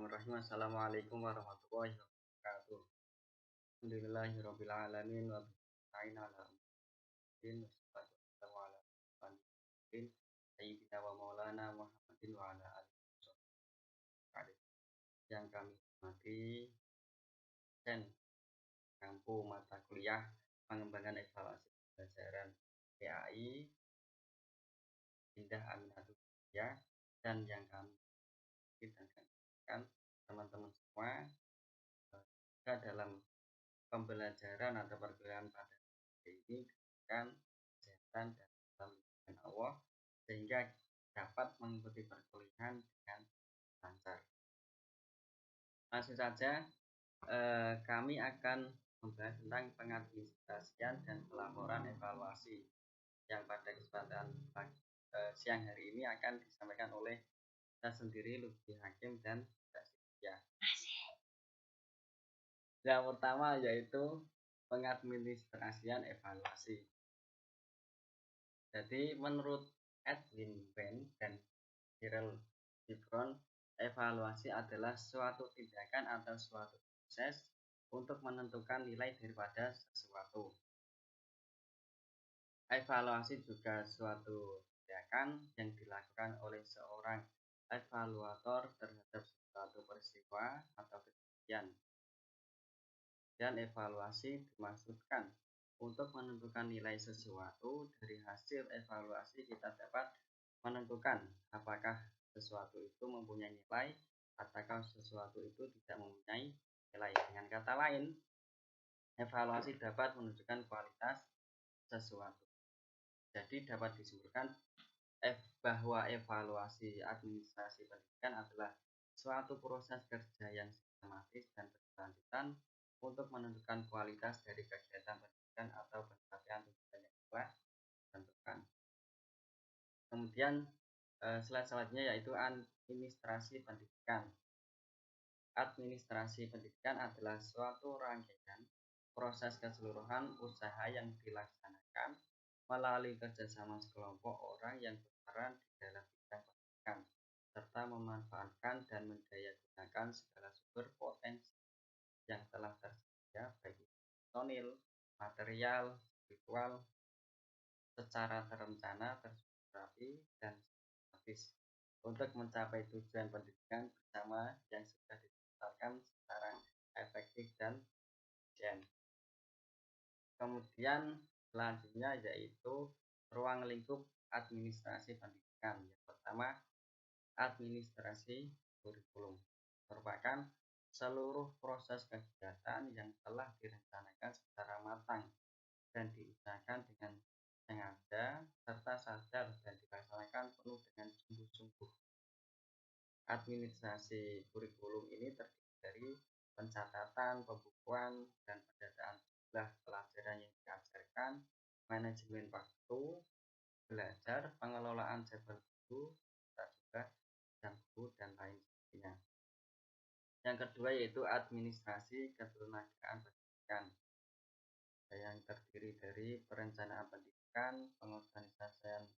Bismillahirrahmanirrahim. Assalamualaikum warahmatullahi wabarakatuh. Alhamdulillahirabbil alamin wa bihi ala din wassalatu wassalamu ala asyrofil sayyidina wa maulana Muhammadin wa ala alihi wasallam. Yang kami hormati dan kampu mata kuliah pengembangan evaluasi pembelajaran PAI Indah Aminatul ya, dan yang kami dan teman-teman semua dalam pembelajaran atau perkuliahan pada hari ini dengan kesehatan dan dalam lindungan Allah sehingga dapat mengikuti perkuliahan dengan lancar. Langsung saja kami akan membahas tentang pengadministrasian dan pelaporan evaluasi yang pada kesempatan siang hari ini akan disampaikan oleh saya sendiri Lutfi Hakim dan Cynthia. Yang pertama yaitu pengadministrasian evaluasi. Jadi menurut Edwin Wendt dan Cyril Gibron, evaluasi adalah suatu tindakan atau suatu proses untuk menentukan nilai daripada sesuatu. Evaluasi juga suatu tindakan yang dilakukan oleh seorang evaluator terhadap suatu peristiwa atau kejadian. Dan evaluasi dimaksudkan untuk menentukan nilai sesuatu. Dari hasil evaluasi kita dapat menentukan apakah sesuatu itu mempunyai nilai ataukah sesuatu itu tidak mempunyai nilai. Dengan kata lain, evaluasi dapat menunjukkan kualitas sesuatu. Jadi dapat disimpulkan bahwa evaluasi administrasi pendidikan adalah suatu proses kerja yang sistematis dan berkelanjutan untuk menentukan kualitas dari kegiatan pendidikan atau pencapaian tujuan yang telah ditentukan. Kemudian slide selanjutnya yaitu administrasi pendidikan. Administrasi pendidikan adalah suatu rangkaian proses keseluruhan usaha yang dilaksanakan melalui kerjasama sekelompok orang yang berperan di dalam bidang pendidikan serta memanfaatkan dan mendayagunakan segala sumber potensi yang telah tersedia baik personil, material, spiritual, secara terencana, terstruktur, dan sistematis untuk mencapai tujuan pendidikan bersama yang sudah ditetapkan secara efektif dan efisien. Kemudian selanjutnya yaitu ruang lingkup administrasi pendidikan. Yang pertama, administrasi kurikulum merupakan seluruh proses kegiatan yang telah direncanakan secara matang dan diusahakan dengan sengaja serta sadar dan dilaksanakan penuh dengan sungguh-sungguh. Administrasi kurikulum ini terdiri dari pencatatan, pembukuan, dan pendataan jumlah pelajaran yang diajarkan, manajemen waktu, belajar, pengelolaan jadwal guru, juga jam guru, dan lain sebagainya. Yang kedua yaitu administrasi ketenagaan pendidikan yang terdiri dari perencanaan pendidikan, pengorganisasian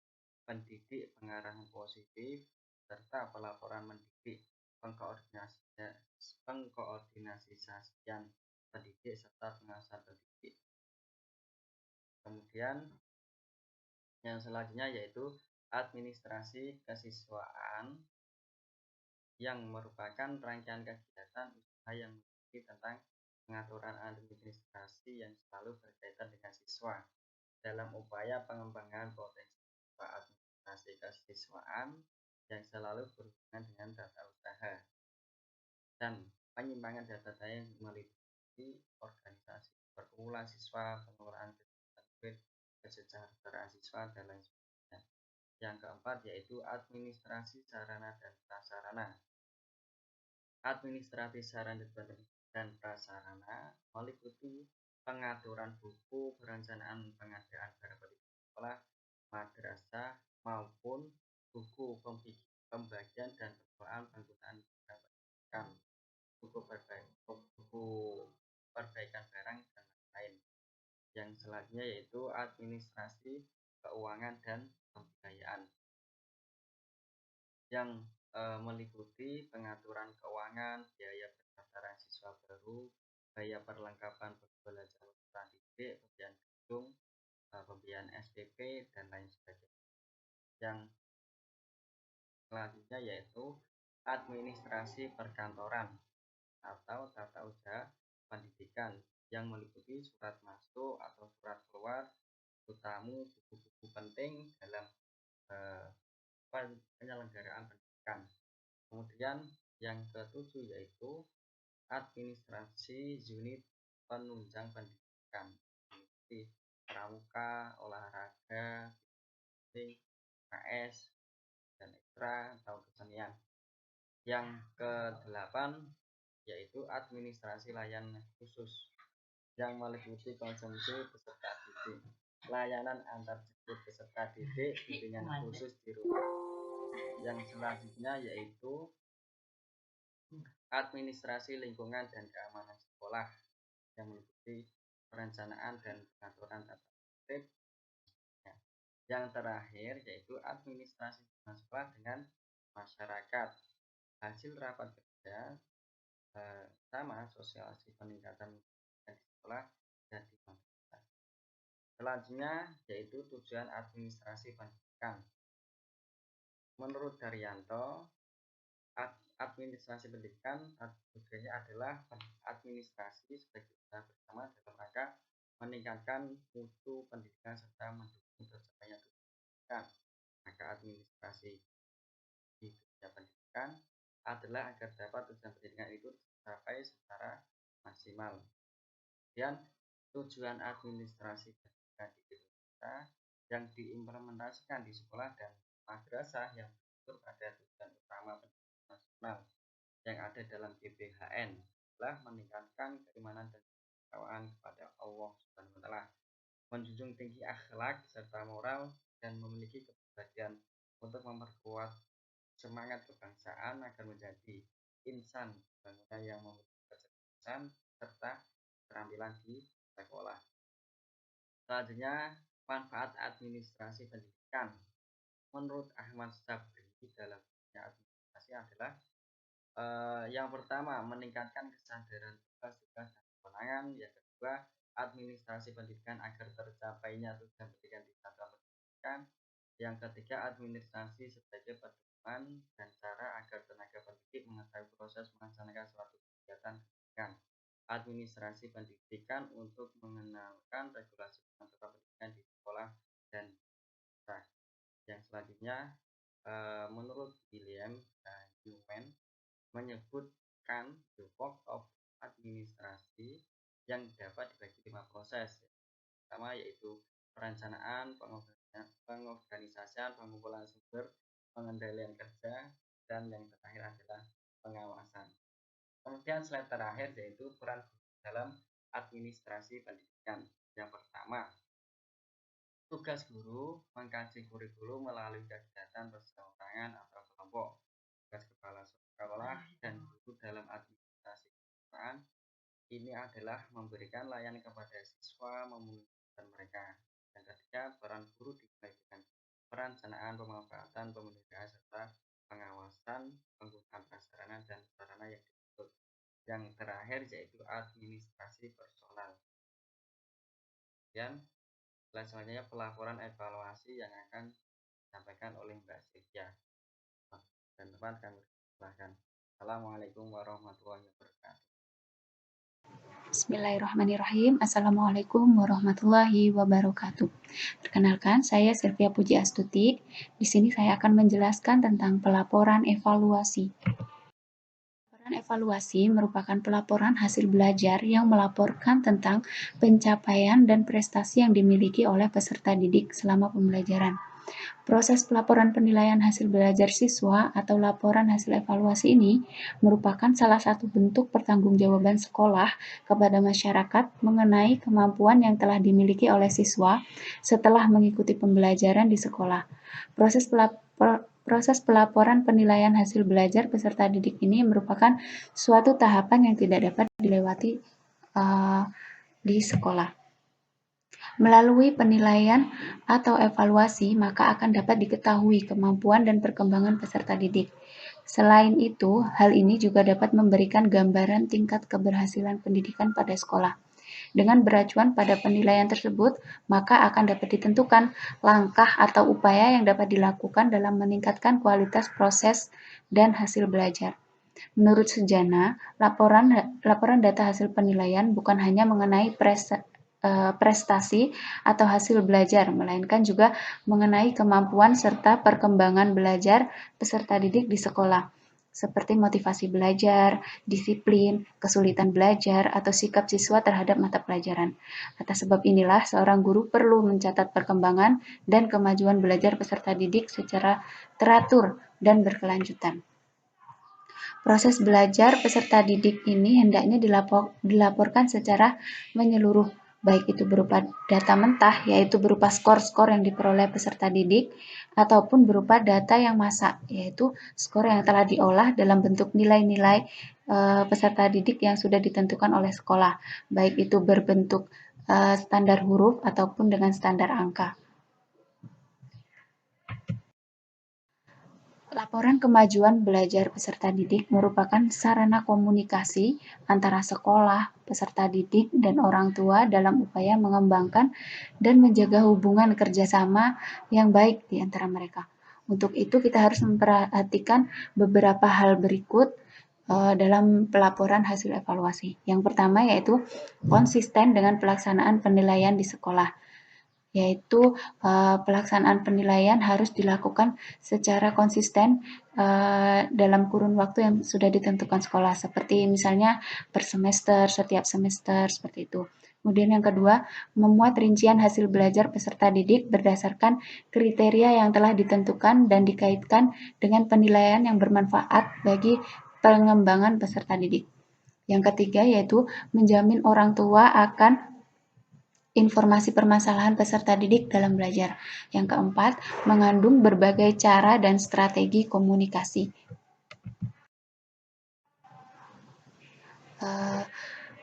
pendidik, pengarahan positif, serta pelaporan mendidik, pengkoordinasian pendidik, serta pengawasan pendidik. Kemudian yang selanjutnya yaitu administrasi kesiswaan yang merupakan rangkaian kegiatan usaha yang meliputi tentang pengaturan administrasi yang selalu berkaitan dengan siswa dalam upaya pengembangan potensi siswa. Administrasi kesiswaan yang selalu berhubungan dengan data usaha dan penyimpangan data yang meliputi organisasi perkumpulan siswa, pengelolaan kegiatan kesejahteraan siswa, dan lain sebagainya. Yang keempat yaitu administrasi sarana dan prasarana. Administrasi sarana dan prasarana meliputi pengaturan buku, perencanaan pengadaan barang pendidikan sekolah, madrasah, maupun buku pembagian dan pengelolaan penggunaan barang pendidikan, buku perbaikan barang, dan lain-lain. Yang selanjutnya yaitu administrasi keuangan dan pembiayaan. Yang meliputi pengaturan keuangan, biaya pendaftaran siswa baru, biaya perlengkapan pembelajaran peserta didik, pembiayaan gedung, pembiayaan SPP, dan lain sebagainya. Yang selanjutnya yaitu administrasi perkantoran atau tata usaha pendidikan yang meliputi surat masuk atau surat keluar, buku tamu, buku-buku penting dalam penyelenggaraan pendidikan. Kemudian yang ketujuh yaitu administrasi unit penunjang pendidikan seperti pramuka, olahraga, KS, dan ekstra atau kesenian. Yang kedelapan yaitu administrasi layanan khusus yang meliputi konsumsi peserta didik, layanan antar jemput peserta didik, bimbingan khusus di rumah. Yang selanjutnya yaitu administrasi lingkungan dan keamanan sekolah yang meliputi perencanaan dan pengaturan tata tertib. Yang terakhir yaitu administrasi sekolah dengan masyarakat. Hasil rapat kerja sama sosialisasi peningkatan di sekolah dan di masyarakat. Selanjutnya yaitu tujuan administrasi pendidikan. Menurut Daryanto, administrasi pendidikan tujuannya adalah administrasi sebagai usaha bersama dalam rangka meningkatkan mutu pendidikan serta mendukung tercapainya tujuan pendidikan. Maka administrasi di dunia pendidikan adalah agar dapat tujuan pendidikan itu tercapai secara maksimal. Kemudian tujuan administrasi pendidikan di Indonesia yang diimplementasikan di sekolah dan madrasah yang mengatur pada tujuan utama pendidikan nasional yang ada dalam GBHN adalah meningkatkan keimanan dan ketakwaan kepada Allah Subhanahu wa taala, menjunjung tinggi akhlak serta moral, dan memiliki kepribadian untuk memperkuat semangat kebangsaan agar menjadi insan bangsa yang memiliki kecerdasan serta keterampilan di sekolah. Selanjutnya, manfaat administrasi pendidikan. Menurut Ahmad Sabri dalam dunia administrasi adalah yang pertama, meningkatkan kesadaran tugas-tugas dan kewenangan. Yang kedua, administrasi pendidikan agar tercapainya tujuan pendidikan di satuan pendidikan. Yang ketiga, administrasi sebagai pedoman dan cara agar tenaga pendidik mengetahui proses melaksanakan suatu kegiatan pendidikan. Administrasi pendidikan untuk mengenalkan regulasi penerapan pendidikan di sekolah dan desa. Yang selanjutnya, menurut William Newman, menyebutkan the work of administrasi yang dapat dibagi 5 proses. Pertama yaitu perencanaan, pengorganisasian, pengumpulan sumber, pengendalian kerja, dan yang terakhir adalah pengawasan. Kemudian slide terakhir yaitu peran dalam administrasi pendidikan. Yang pertama, tugas guru mengkaji kurikulum melalui kegiatan perseorangan atau kelompok. Tugas kepala sekolah dan guru dalam administrasi pendidikan ini adalah memberikan layanan kepada siswa, memudahkan mereka. Yang ketiga, peran guru dimulai dengan perencanaan, pemanfaatan, pemeliharaan serta pengawasan penggunaan prasarana dan sarana yang dimaksud. Yang terakhir yaitu administrasi personal. Dan selanjutnya pelaporan evaluasi yang akan disampaikan oleh Mbak Sylvia. Dan teman kami silakan. Assalamualaikum warahmatullahi wabarakatuh. Bismillahirrahmanirrahim. Assalamualaikum warahmatullahi wabarakatuh. Perkenalkan, saya Sylvia Puji Astuti. Di sini saya akan menjelaskan tentang pelaporan evaluasi. Pelaporan evaluasi merupakan pelaporan hasil belajar yang melaporkan tentang pencapaian dan prestasi yang dimiliki oleh peserta didik selama pembelajaran. Proses pelaporan penilaian hasil belajar siswa atau laporan hasil evaluasi ini merupakan salah satu bentuk pertanggungjawaban sekolah kepada masyarakat mengenai kemampuan yang telah dimiliki oleh siswa setelah mengikuti pembelajaran di sekolah. Proses pelaporan penilaian hasil belajar peserta didik ini merupakan suatu tahapan yang tidak dapat dilewati di sekolah. Melalui penilaian atau evaluasi, maka akan dapat diketahui kemampuan dan perkembangan peserta didik. Selain itu, hal ini juga dapat memberikan gambaran tingkat keberhasilan pendidikan pada sekolah. Dengan beracuan pada penilaian tersebut, maka akan dapat ditentukan langkah atau upaya yang dapat dilakukan dalam meningkatkan kualitas proses dan hasil belajar. Menurut Sujana, laporan data hasil penilaian bukan hanya mengenai prestasi atau hasil belajar, melainkan juga mengenai kemampuan serta perkembangan belajar peserta didik di sekolah, seperti motivasi belajar, disiplin, kesulitan belajar, atau sikap siswa terhadap mata pelajaran. Atas sebab inilah, seorang guru perlu mencatat perkembangan dan kemajuan belajar peserta didik secara teratur dan berkelanjutan. Proses belajar peserta didik ini hendaknya dilaporkan secara menyeluruh, baik itu berupa data mentah, yaitu berupa skor-skor yang diperoleh peserta didik, ataupun berupa data yang masak, yaitu skor yang telah diolah dalam bentuk nilai-nilai peserta didik yang sudah ditentukan oleh sekolah, baik itu berbentuk standar huruf ataupun dengan standar angka. Laporan kemajuan belajar peserta didik merupakan sarana komunikasi antara sekolah, peserta didik, dan orang tua dalam upaya mengembangkan dan menjaga hubungan kerjasama yang baik di antara mereka. Untuk itu kita harus memperhatikan beberapa hal berikut dalam pelaporan hasil evaluasi. Yang pertama yaitu konsisten dengan pelaksanaan penilaian di sekolah, yaitu pelaksanaan penilaian harus dilakukan secara konsisten dalam kurun waktu yang sudah ditentukan sekolah, seperti misalnya per semester, setiap semester, seperti itu. Kemudian yang kedua, memuat rincian hasil belajar peserta didik berdasarkan kriteria yang telah ditentukan dan dikaitkan dengan penilaian yang bermanfaat bagi pengembangan peserta didik. Yang ketiga yaitu menjamin orang tua akan informasi permasalahan peserta didik dalam belajar. Yang keempat, mengandung berbagai cara dan strategi komunikasi.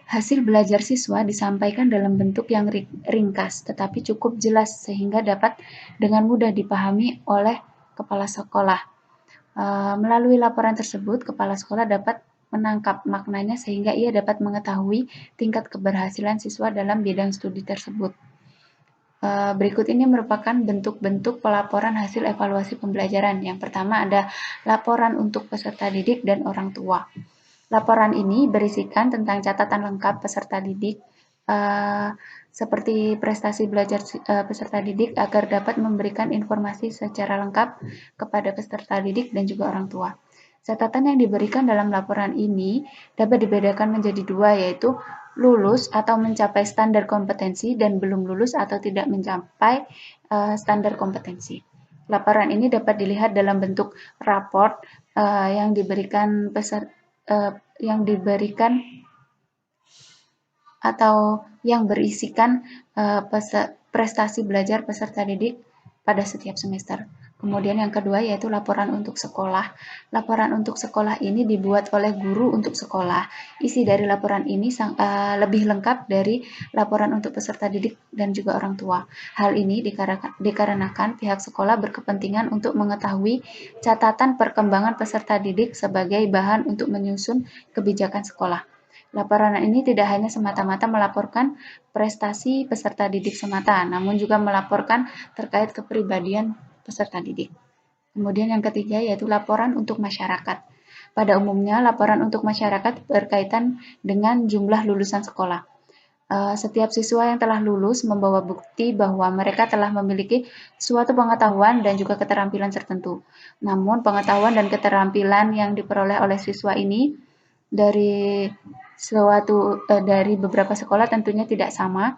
Hasil belajar siswa disampaikan dalam bentuk yang ringkas, tetapi cukup jelas sehingga dapat dengan mudah dipahami oleh kepala sekolah. Melalui laporan tersebut, kepala sekolah dapat menangkap maknanya sehingga ia dapat mengetahui tingkat keberhasilan siswa dalam bidang studi tersebut. Berikut ini merupakan bentuk-bentuk pelaporan hasil evaluasi pembelajaran. Yang pertama ada laporan untuk peserta didik dan orang tua. Laporan ini berisikan tentang catatan lengkap peserta didik seperti prestasi belajar peserta didik agar dapat memberikan informasi secara lengkap kepada peserta didik dan juga orang tua. Catatan yang diberikan dalam laporan ini dapat dibedakan menjadi dua, yaitu lulus atau mencapai standar kompetensi dan belum lulus atau tidak mencapai standar kompetensi. Laporan ini dapat dilihat dalam bentuk raport yang diberikan atau yang berisikan prestasi belajar peserta didik pada setiap semester. Kemudian yang kedua yaitu laporan untuk sekolah. Laporan untuk sekolah ini dibuat oleh guru untuk sekolah. Isi dari laporan ini lebih lengkap dari laporan untuk peserta didik dan juga orang tua. Hal ini dikarenakan pihak sekolah berkepentingan untuk mengetahui catatan perkembangan peserta didik sebagai bahan untuk menyusun kebijakan sekolah. Laporan ini tidak hanya semata-mata melaporkan prestasi peserta didik semata, namun juga melaporkan terkait kepribadian peserta didik. Kemudian yang ketiga yaitu laporan untuk masyarakat. Pada umumnya, laporan untuk masyarakat berkaitan dengan jumlah lulusan sekolah. Setiap siswa yang telah lulus membawa bukti bahwa mereka telah memiliki suatu pengetahuan dan juga keterampilan tertentu. Namun, pengetahuan dan keterampilan yang diperoleh oleh siswa ini dari beberapa sekolah tentunya tidak sama.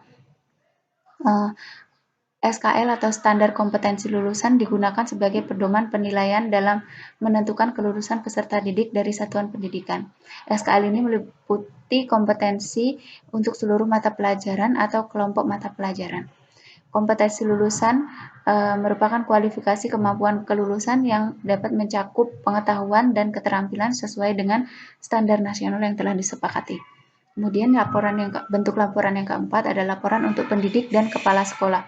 SKL atau standar kompetensi lulusan digunakan sebagai pedoman penilaian dalam menentukan kelulusan peserta didik dari satuan pendidikan. SKL ini meliputi kompetensi untuk seluruh mata pelajaran atau kelompok mata pelajaran. Kompetensi lulusan merupakan kualifikasi kemampuan kelulusan yang dapat mencakup pengetahuan dan keterampilan sesuai dengan standar nasional yang telah disepakati. Kemudian bentuk laporan yang keempat adalah laporan untuk pendidik dan kepala sekolah.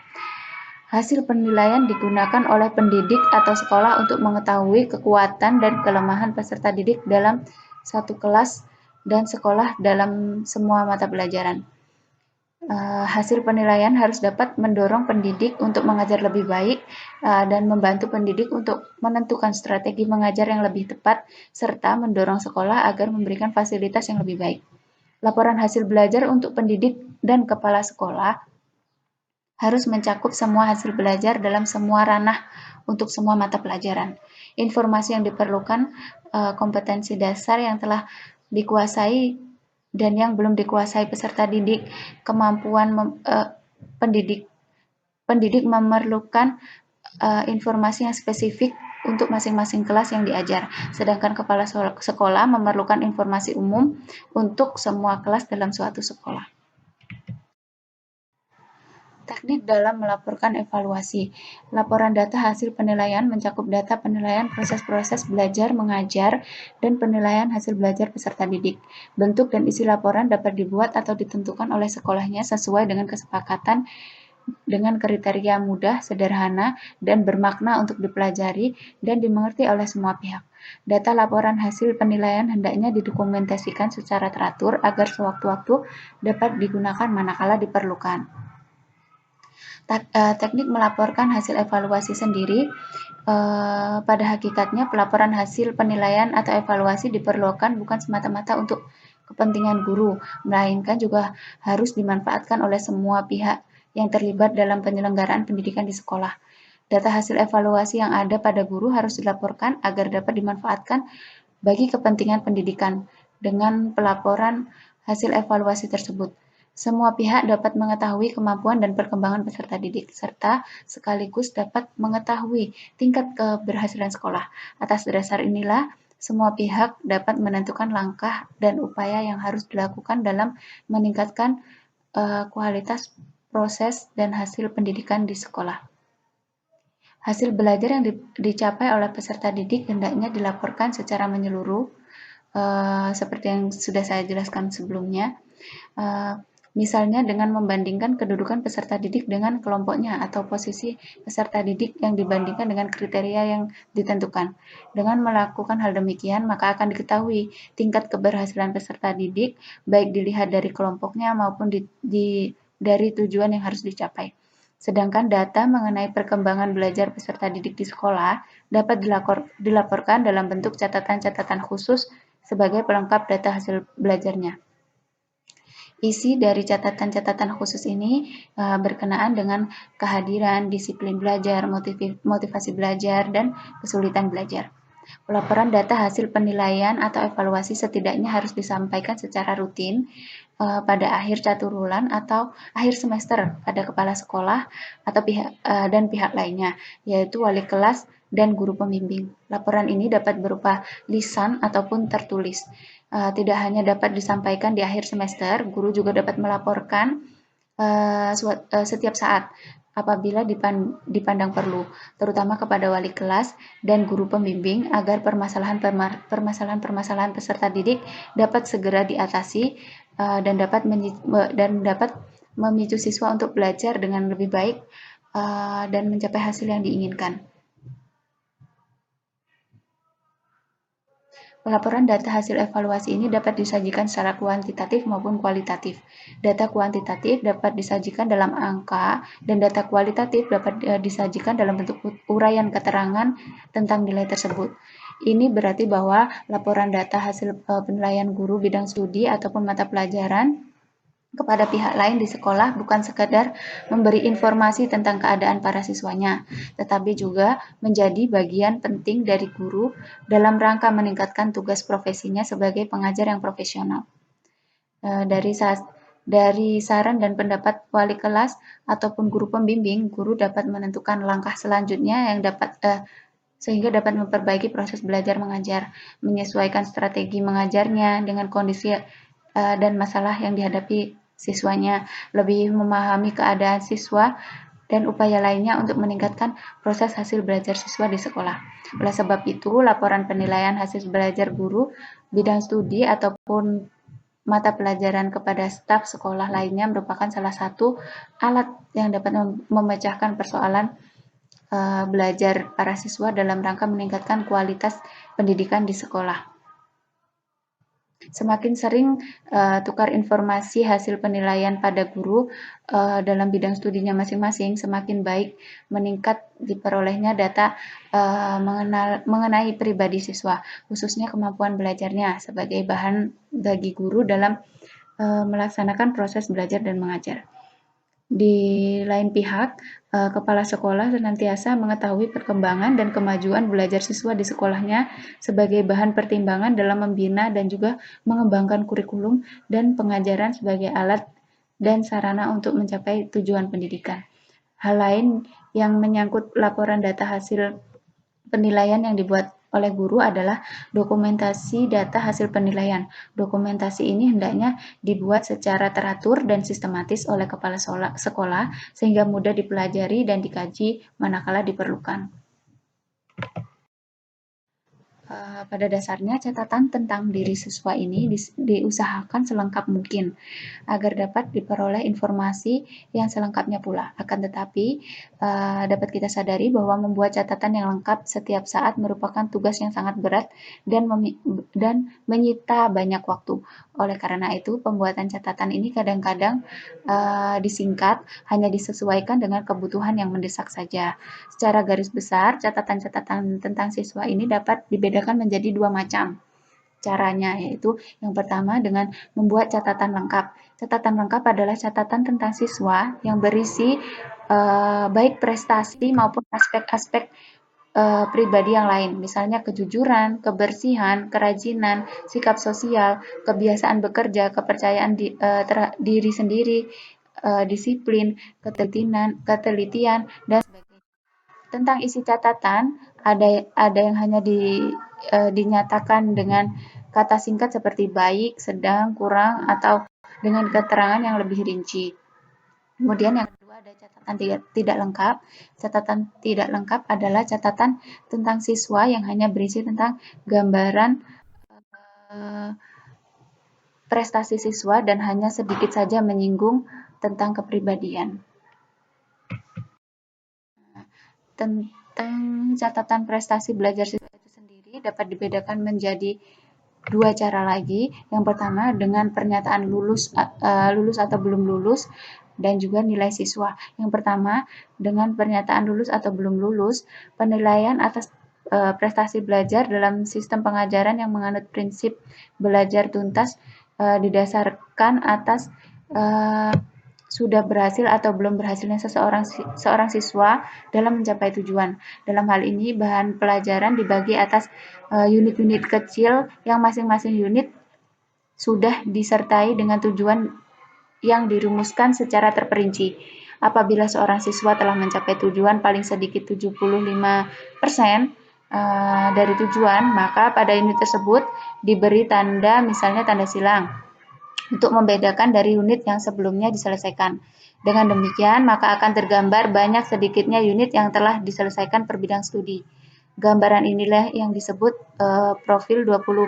Hasil penilaian digunakan oleh pendidik atau sekolah untuk mengetahui kekuatan dan kelemahan peserta didik dalam satu kelas dan sekolah dalam semua mata pelajaran. Hasil penilaian harus dapat mendorong pendidik untuk mengajar lebih baik dan membantu pendidik untuk menentukan strategi mengajar yang lebih tepat, serta mendorong sekolah agar memberikan fasilitas yang lebih baik. Laporan hasil belajar untuk pendidik dan kepala sekolah harus mencakup semua hasil belajar dalam semua ranah untuk semua mata pelajaran. Informasi yang diperlukan, kompetensi dasar yang telah dikuasai dan yang belum dikuasai peserta didik, kemampuan pendidik memerlukan informasi yang spesifik untuk masing-masing kelas yang diajar, sedangkan kepala sekolah memerlukan informasi umum untuk semua kelas dalam suatu sekolah. Teknik dalam melaporkan evaluasi. Laporan data hasil penilaian mencakup data penilaian proses-proses belajar mengajar dan penilaian hasil belajar peserta didik. Bentuk dan isi laporan dapat dibuat atau ditentukan oleh sekolahnya sesuai dengan kesepakatan dengan kriteria mudah, sederhana, dan bermakna untuk dipelajari dan dimengerti oleh semua pihak. Data laporan hasil penilaian hendaknya didokumentasikan secara teratur agar sewaktu-waktu dapat digunakan manakala diperlukan. Teknik melaporkan hasil evaluasi sendiri, pada hakikatnya pelaporan hasil penilaian atau evaluasi diperlukan bukan semata-mata untuk kepentingan guru, melainkan juga harus dimanfaatkan oleh semua pihak yang terlibat dalam penyelenggaraan pendidikan di sekolah. Data hasil evaluasi yang ada pada guru harus dilaporkan agar dapat dimanfaatkan bagi kepentingan pendidikan. Dengan pelaporan hasil evaluasi tersebut, semua pihak dapat mengetahui kemampuan dan perkembangan peserta didik, serta sekaligus dapat mengetahui tingkat keberhasilan sekolah. Atas dasar inilah, semua pihak dapat menentukan langkah dan upaya yang harus dilakukan dalam meningkatkan kualitas proses dan hasil pendidikan di sekolah. Hasil belajar yang dicapai oleh peserta didik hendaknya dilaporkan secara menyeluruh, seperti yang sudah saya jelaskan sebelumnya. Misalnya dengan membandingkan kedudukan peserta didik dengan kelompoknya atau posisi peserta didik yang dibandingkan dengan kriteria yang ditentukan. Dengan melakukan hal demikian, maka akan diketahui tingkat keberhasilan peserta didik, baik dilihat dari kelompoknya maupun dari tujuan yang harus dicapai. Sedangkan data mengenai perkembangan belajar peserta didik di sekolah dapat dilaporkan dalam bentuk catatan-catatan khusus sebagai pelengkap data hasil belajarnya. Isi dari catatan-catatan khusus ini berkenaan dengan kehadiran, disiplin belajar, motivasi belajar, dan kesulitan belajar. Pelaporan data hasil penilaian atau evaluasi setidaknya harus disampaikan secara rutin pada akhir caturulan atau akhir semester pada kepala sekolah atau pihak lainnya, yaitu wali kelas dan guru pembimbing. Laporan ini dapat berupa lisan ataupun tertulis. Tidak hanya dapat disampaikan di akhir semester, guru juga dapat melaporkan setiap saat apabila dipandang perlu, terutama kepada wali kelas dan guru pembimbing agar permasalahan-permasalahan peserta didik dapat segera diatasi dan dapat memicu siswa untuk belajar dengan lebih baik dan mencapai hasil yang diinginkan. Pelaporan data hasil evaluasi ini dapat disajikan secara kuantitatif maupun kualitatif. Data kuantitatif dapat disajikan dalam angka dan data kualitatif dapat disajikan dalam bentuk uraian keterangan tentang nilai tersebut. Ini berarti bahwa laporan data hasil penilaian guru bidang studi ataupun mata pelajaran kepada pihak lain di sekolah bukan sekadar memberi informasi tentang keadaan para siswanya, tetapi juga menjadi bagian penting dari guru dalam rangka meningkatkan tugas profesinya sebagai pengajar yang profesional. Dari saran dan pendapat wali kelas ataupun guru pembimbing, guru dapat menentukan langkah selanjutnya yang sehingga dapat memperbaiki proses belajar mengajar, menyesuaikan strategi mengajarnya dengan kondisi dan masalah yang dihadapi siswanya, lebih memahami keadaan siswa dan upaya lainnya untuk meningkatkan proses hasil belajar siswa di sekolah. Oleh sebab itu, laporan penilaian hasil belajar guru bidang studi ataupun mata pelajaran kepada staf sekolah lainnya merupakan salah satu alat yang dapat memecahkan persoalan belajar para siswa dalam rangka meningkatkan kualitas pendidikan di sekolah. Semakin sering tukar informasi hasil penilaian pada guru dalam bidang studinya masing-masing, semakin baik meningkat diperolehnya data mengenai pribadi siswa, khususnya kemampuan belajarnya sebagai bahan bagi guru dalam melaksanakan proses belajar dan mengajar. Di lain pihak, kepala sekolah senantiasa mengetahui perkembangan dan kemajuan belajar siswa di sekolahnya sebagai bahan pertimbangan dalam membina dan juga mengembangkan kurikulum dan pengajaran sebagai alat dan sarana untuk mencapai tujuan pendidikan. Hal lain yang menyangkut laporan data hasil penilaian yang dibuat oleh guru adalah dokumentasi data hasil penilaian. Dokumentasi ini hendaknya dibuat secara teratur dan sistematis oleh kepala sekolah sehingga mudah dipelajari dan dikaji manakala diperlukan. Pada dasarnya catatan tentang diri siswa ini diusahakan selengkap mungkin agar dapat diperoleh informasi yang selengkapnya pula. Akan tetapi dapat kita sadari bahwa membuat catatan yang lengkap setiap saat merupakan tugas yang sangat berat dan menyita banyak waktu. Oleh karena itu, pembuatan catatan ini kadang-kadang disingkat, hanya disesuaikan dengan kebutuhan yang mendesak saja. Secara garis besar, catatan-catatan tentang siswa ini dapat dibedakan menjadi dua macam caranya, yaitu yang pertama dengan membuat catatan lengkap. Catatan lengkap adalah catatan tentang siswa yang berisi baik prestasi maupun aspek-aspek pribadi yang lain, misalnya kejujuran, kebersihan, kerajinan, sikap sosial, kebiasaan bekerja, kepercayaan diri sendiri, disiplin, ketelitian, dan sebagainya. Tentang isi catatan, ada yang hanya dinyatakan dengan kata singkat seperti baik, sedang, kurang, atau dengan keterangan yang lebih rinci. Kemudian yang kedua ada catatan tidak lengkap. Catatan tidak lengkap adalah catatan tentang siswa yang hanya berisi tentang gambaran prestasi siswa dan hanya sedikit saja menyinggung tentang kepribadian. Tentang catatan prestasi belajar siswa itu sendiri dapat dibedakan menjadi dua cara lagi. Yang pertama dengan pernyataan lulus atau belum lulus dan juga nilai siswa. Yang pertama dengan pernyataan lulus atau belum lulus, penilaian atas prestasi belajar dalam sistem pengajaran yang menganut prinsip belajar tuntas didasarkan atas sudah berhasil atau belum berhasilnya seorang siswa dalam mencapai tujuan. Dalam hal ini, bahan pelajaran dibagi atas unit-unit kecil yang masing-masing unit sudah disertai dengan tujuan yang dirumuskan secara terperinci. Apabila seorang siswa telah mencapai tujuan paling sedikit 75% dari tujuan, maka pada unit tersebut diberi tanda, misalnya tanda silang, untuk membedakan dari unit yang sebelumnya diselesaikan. Dengan demikian, maka akan tergambar banyak sedikitnya unit yang telah diselesaikan per bidang studi. Gambaran inilah yang disebut profil 20%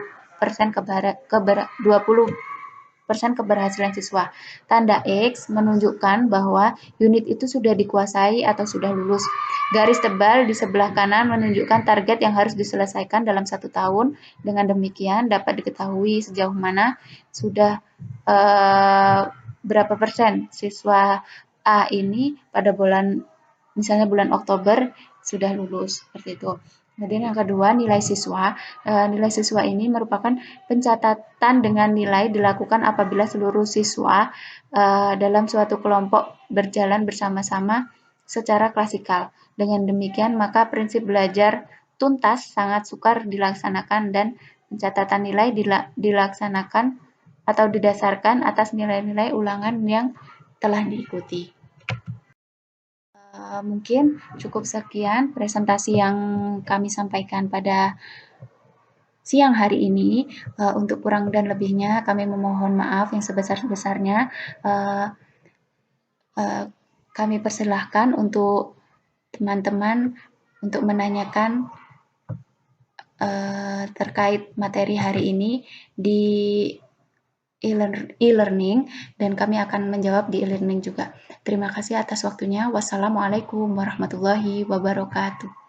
keberhasilan siswa. Tanda X menunjukkan bahwa unit itu sudah dikuasai atau sudah lulus. Garis tebal di sebelah kanan menunjukkan target yang harus diselesaikan dalam 1 tahun. Dengan demikian dapat diketahui sejauh mana sudah berapa persen siswa A ini pada misalnya bulan Oktober sudah lulus, seperti itu. Kemudian yang kedua, nilai siswa. Nilai siswa ini merupakan pencatatan dengan nilai dilakukan apabila seluruh siswa dalam suatu kelompok berjalan bersama-sama secara klasikal. Dengan demikian, maka prinsip belajar tuntas sangat sukar dilaksanakan dan pencatatan nilai dilaksanakan atau didasarkan atas nilai-nilai ulangan yang telah diikuti. Mungkin cukup sekian presentasi yang kami sampaikan pada siang hari ini. Untuk kurang dan lebihnya kami memohon maaf yang sebesar-besarnya. Kami persilahkan untuk teman-teman untuk menanyakan terkait materi hari ini di e-learning dan kami akan menjawab di e-learning juga. Terima kasih atas waktunya. Wassalamualaikum warahmatullahi wabarakatuh.